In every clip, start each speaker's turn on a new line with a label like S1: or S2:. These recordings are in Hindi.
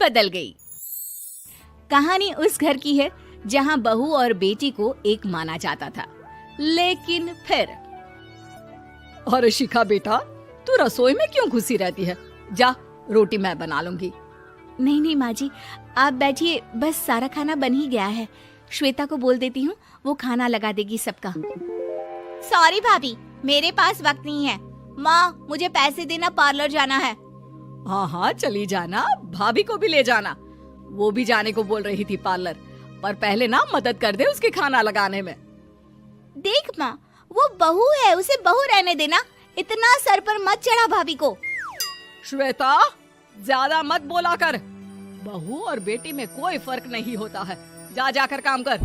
S1: बदल गई। कहानी उस घर की है जहां बहू और बेटी को एक माना जाता था, लेकिन फिर।
S2: अरे शिखा बेटा, तू रसोई में क्यों घुसी रहती है? जा, रोटी मैं बना लूंगी।
S1: नहीं नहीं माँ जी, आप बैठिए, बस सारा खाना बन ही गया है। श्वेता को बोल देती हूँ, वो खाना लगा देगी सबका। सॉरी भाभी, मेरे पास वक्त नहीं है। माँ, मुझे पैसे देना, पार्लर जाना है।
S2: हाँ हाँ चली जाना, भाभी को भी ले जाना। वो भी जाने को बोल रही थी पार्लर, पर पहले ना मदद कर दे उसके खाना लगाने में।
S1: देख माँ, वो बहू है, उसे बहू रहने देना, इतना सर पर मत चढ़ा भाभी को।
S2: श्वेता, ज्यादा मत बोला कर। बहू और बेटी में कोई फर्क नहीं होता है। जा जाकर काम कर।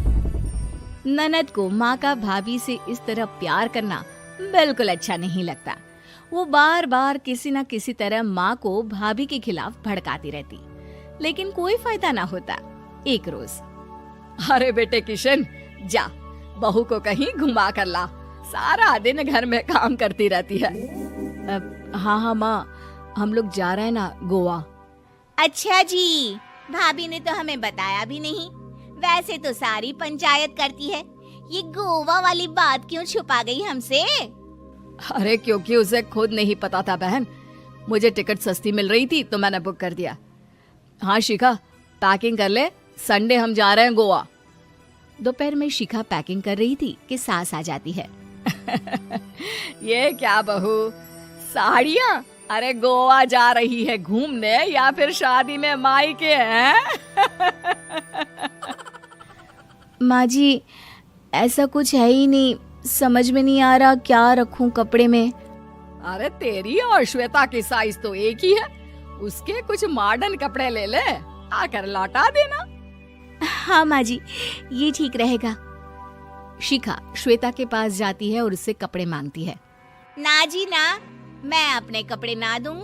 S1: ननद को माँ का भाभी से इस तरह प्यार करना बिल्कुल अच्छा नहीं लगता। वो बार बार किसी न किसी तरह माँ को भाभी के खिलाफ भड़काती रहती, लेकिन कोई फायदा ना होता। एक रोज,
S2: अरे बेटे किशन, जा बहू को कहीं घुमा कर ला, सारा दिन घर में काम करती रहती है।
S1: हाँ हाँ माँ, हम लोग जा रहे हैं ना गोवा। अच्छा जी, भाभी ने तो हमें बताया भी नहीं। वैसे तो सारी पंचायत करती है, ये गोवा वाली बात क्यों छुपा गई हमसे?
S2: अरे क्योंकि उसे खुद नहीं पता था बहन। मुझे टिकट सस्ती मिल रही थी तो मैंने बुक कर दिया। हाँ शिखा, पैकिंग कर ले, संडे हम जा रहे हैं गोवा।
S1: दोपहर में शिखा पैकिंग कर रही थी कि सास आ जाती है।
S2: ये क्या बहू, साड़ियाँ? अरे गोवा जा रही है घूमने या फिर शादी में मायके हैं?
S1: माँ जी, ऐसा कुछ है ही नहीं, समझ में नहीं आ रहा क्या रखूं कपड़े में।
S2: अरे तेरी और श्वेता की साइज तो एक ही है, उसके कुछ मॉडर्न कपड़े ले ले, आकर लौटा देना।
S1: हाँ माँ जी, ये ठीक रहेगा। शिखा श्वेता के पास जाती है और उससे कपड़े मांगती है। ना जी ना, मैं अपने कपड़े ना दूं,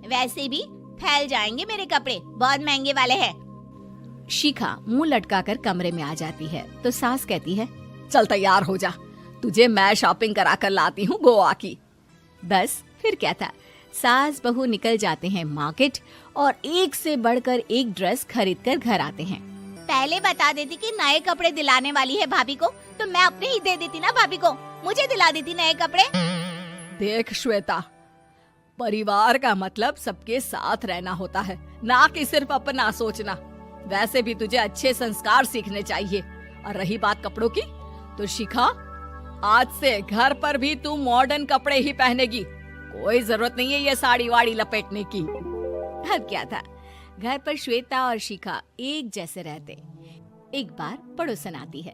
S1: वैसे भी फैल जाएंगे मेरे कपड़े, बहुत महंगे वाले हैं। शिखा मुंह लटकाकर कमरे में आ जाती है तो सास कहती है,
S2: चल तैयार हो जा, तुझे मैं शॉपिंग करा कर लाती हूँ गोवा की।
S1: बस फिर क्या था, सास बहू निकल जाते हैं मार्केट और एक से बढ़कर एक ड्रेस खरीद कर घर आते हैं। पहले बता देती कि नए कपड़े दिलाने वाली है भाभी को, तो मैं अपने ही दे देती ना भाभी को, मुझे दिला देती नए कपड़े।
S2: देख श्वेता, परिवार का मतलब सबके साथ रहना होता है, ना कि सिर्फ अपना सोचना। वैसे भी तुझे अच्छे संस्कार सीखने चाहिए। और रही बात कपड़ों की, तो शिखा, आज से घर पर भी तू मॉडर्न कपड़े ही पहनेगी। कोई जरूरत नहीं है ये साड़ी वाड़ी लपेटने की।
S1: अब क्या था, घर पर श्वेता और शिखा एक जैसे रहते। एक बार पड़ोसन आती है।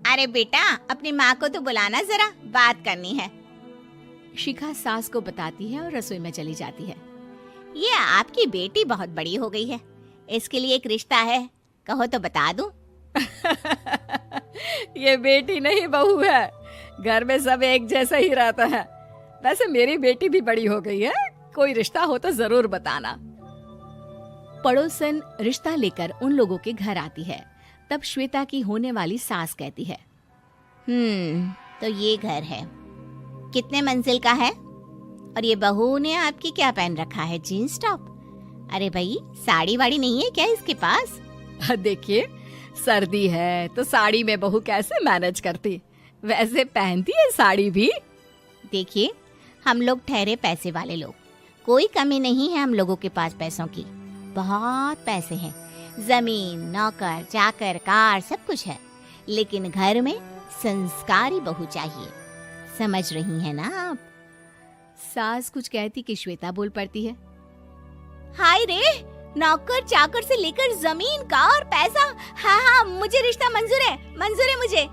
S1: अरे बेटा, अपनी माँ को तो बुलाना जरा, बात करनी है। शिखा सास को बताती है और रसोई में चली जाती है। ये आपकी बेटी बहुत बड़ी हो गई है, इसके लिए एक रिश्ता है, कहो तो बता दूं।
S2: ये बेटी नहीं बहू है, घर में सब एक जैसा ही रहता है। वैसे मेरी बेटी भी बड़ी हो गई है, कोई रिश्ता हो तो जरूर बताना।
S1: पड़ोसन रिश्ता लेकर उन लोगों के घर आती है। तब श्वेता की होने वाली सास कहती है, तो ये घर है, कितने मंजिल का है? और ये बहू ने आपकी क्या पहन रखा है, जीन्स टॉप? अरे भाई, साड़ी वाड़ी नहीं है क्या इसके पास?
S2: देखिए, सर्दी है तो साड़ी में बहू कैसे मैनेज करती, वैसे पहनती है साड़ी भी।
S1: देखिए, हम लोग ठहरे पैसे वाले लोग, कोई कमी नहीं है हम लोगों के पास पैसों की, बहुत पैसे हैं, जमीन, नौकर चाकर, कार, सब कुछ है, लेकिन घर में संस्कारी बहू चाहिए। समझ रही हैं ना आप? सास कुछ कहती कि श्वेता बोल पड़ती है, हाय रे, नौकर चाकर से लेकर जमीन, कार, पैसा, हाँ, मुझे रिश्ता मंजूर है मुझे।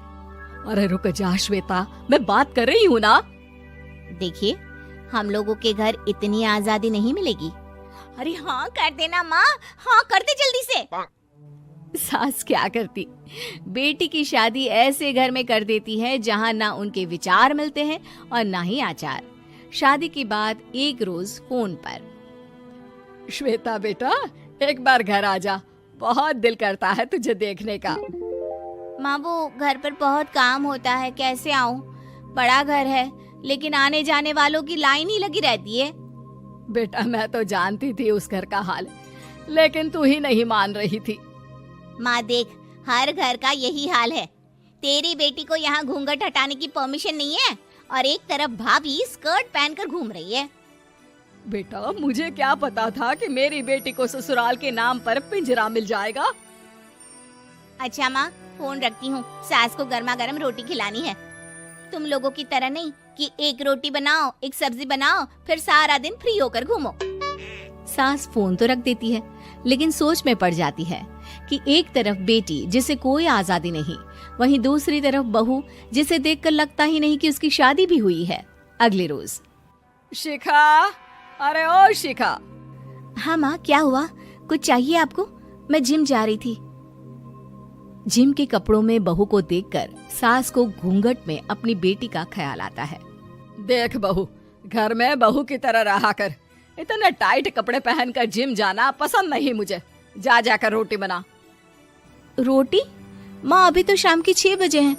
S2: अरे रुक जा श्वेता, मैं बात कर रही हूँ ना।
S1: देखिए, हम लोगों के घर इतनी आजादी नहीं मिलेगी। अरे हाँ कर देना माँ, हाँ कर दे जल्दी से। सास क्या करती, बेटी की शादी ऐसे घर में कर देती है जहाँ ना उनके विचार मिलते हैं और ना ही आचार। शादी के बाद एक रोज फोन पर,
S2: श्वेता बेटा, एक बार घर आ जा, बहुत दिल करता है तुझे देखने का।
S1: माँ, वो घर पर बहुत काम होता है, कैसे आऊँ? बड़ा घर है, लेकिन आने जाने वालों की लाइन ही लगी रहती है।
S2: बेटा, मैं तो जानती थी उस घर का हाल, लेकिन तू ही नहीं मान रही थी।
S1: माँ देख, हर घर का यही हाल है। तेरी बेटी को यहाँ घूंघट हटाने की परमिशन नहीं है और एक तरफ भाभी स्कर्ट पहनकर घूम रही है।
S2: बेटा, मुझे क्या पता था कि मेरी बेटी को ससुराल के नाम पर पिंजरा मिल जाएगा।
S1: अच्छा माँ, फोन रखती हूँ, सास को गर्मा गर्म रोटी खिलानी है। तुम लोगों की तरह नहीं कि एक रोटी बनाओ, एक सब्जी बनाओ, फिर सारा दिन फ्री होकर घूमो। सास फोन तो रख देती है, लेकिन सोच में पड़ जाती है कि एक तरफ बेटी जिसे कोई आजादी नहीं, वहीं दूसरी तरफ बहू जिसे देखकर लगता ही नहीं कि उसकी शादी भी हुई है। अगले रोज।
S2: शिखा, अरे ओ शिखा।
S1: हाँ माँ, क्या हुआ? कुछ चाहिए आपको? मैं जिम जा रही थी। जिम के कपड़ों में बहू को देखकर सास को घूंघट में अपनी बेटी का ख्याल आता है।
S2: देख बहू, घर में बहू की तरह रहा कर। इतने टाइट कपड़े पहनकर जिम जाना पसंद नहीं मुझे। जा जाकर रोटी बना।
S1: रोटी? माँ, अभी तो शाम की 6 बजे हैं,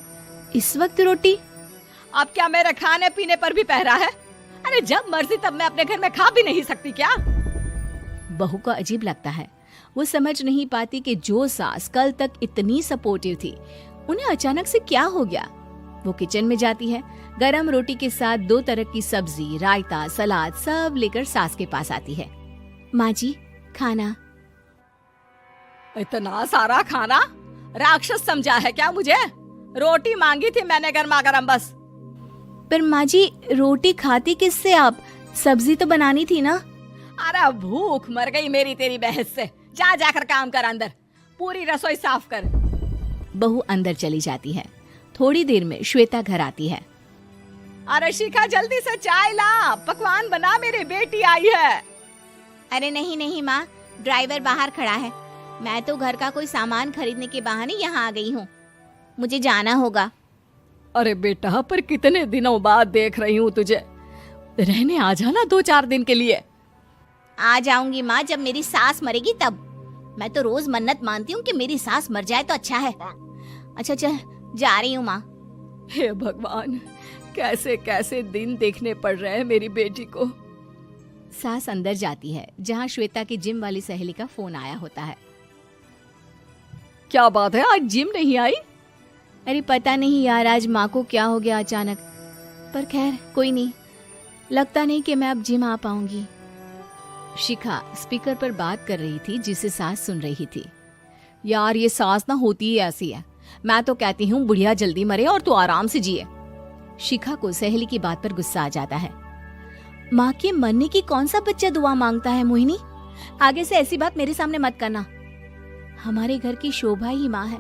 S1: इस वक्त रोटी?
S2: अब क्या मेरे खाने पीने पर भी पहरा है? अरे जब मर्जी तब मैं अपने घर में खा भी नहीं सकती क्या?
S1: बहू को अजीब लगता है। वो समझ नहीं पाती कि जो सास कल तक इतनी सपोर्टिव थी, उन्हें अचानक से क्या हो गया। वो किचन में जाती है, गरम रोटी के साथ 2 तरह की सब्जी, रायता, सलाद सब लेकर सास के पास आती है। माँ जी, खाना।
S2: इतना सारा खाना? राक्षस समझा है क्या मुझे? रोटी मांगी थी मैंने गर्मा गर्म बस।
S1: पर माँ जी, रोटी खाती किससे आप? सब्जी तो बनानी थी ना।
S2: अरे भूख मर गई मेरी तेरी बहस से। जा जाकर काम कर, अंदर पूरी रसोई साफ कर।
S1: बहू अंदर चली जाती है। थोड़ी देर में श्वेता घर आती है।
S2: अरे शिखा, जल्दी से चाय ला, पकवान बना, मेरी बेटी आई है।
S1: अरे नहीं नहीं माँ, ड्राइवर बाहर खड़ा है। मैं तो घर का कोई सामान खरीदने के बहाने यहाँ आ गई हूँ, मुझे जाना होगा।
S2: अरे बेटा, पर कितने दिनों बाद देख रही हूँ तुझे, रहने आ जाना 2-4 दिन के लिए।
S1: आ जाऊंगी माँ, जब मेरी सास मरेगी तब। मैं तो रोज मन्नत मानती हूँ कि मेरी सास मर जाए तो अच्छा है। अच्छा चल, जा रही हूँ माँ।
S2: हे भगवान, कैसे कैसे दिन देखने पड़ रहे हैं मेरी बेटी को।
S1: सास अंदर जाती है, जहाँ श्वेता की जिम वाली सहेली का फोन आया होता है।
S2: क्या बात है, आज जिम नहीं आई?
S1: अरे पता नहीं यार, आज माँ को क्या हो गया अचानक। पर खैर कोई नहीं, लगता नहीं कि मैं अब जिम आ पाऊंगी। शिखा स्पीकर पर बात कर रही थी, जिसे सास सुन रही थी।
S2: यार ये सास ना होती ही ऐसी है। मैं तो कहती हूँ बुढ़िया जल्दी मरे और तू आराम से जिए।
S1: शिखा को सहेली की बात पर गुस्सा आ जाता है। माँ के मरने की कौन सा बच्चा दुआ मांगता है मोहिनी? आगे से ऐसी बात मेरे सामने मत करना। हमारे घर की शोभा ही माँ है।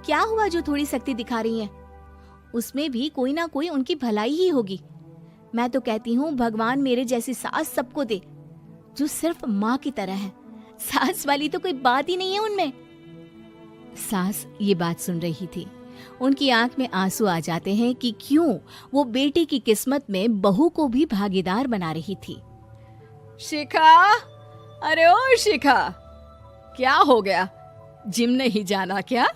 S1: क्या हुआ जो थोड़ी सख्ती दिखा रही है? उसमें भी कोई ना कोई उनकी भलाई ही होगी। मैं तो कहती हूँ भगवान मेरे जैसी सास सबको दे, जो सिर्फ माँ की तरह है। सास वाली तो कोई बात ही नहीं है उनमें। सास ये बात सुन रही थी। उनकी आंख में आंसू आ जाते हैं कि क्यों वो बेटी की किस्मत में बहू को भी भागीदार बना रही थी।
S2: शिखा, अरे ओ शिखा, क्या हो गया? जिम नहीं जाना क्या?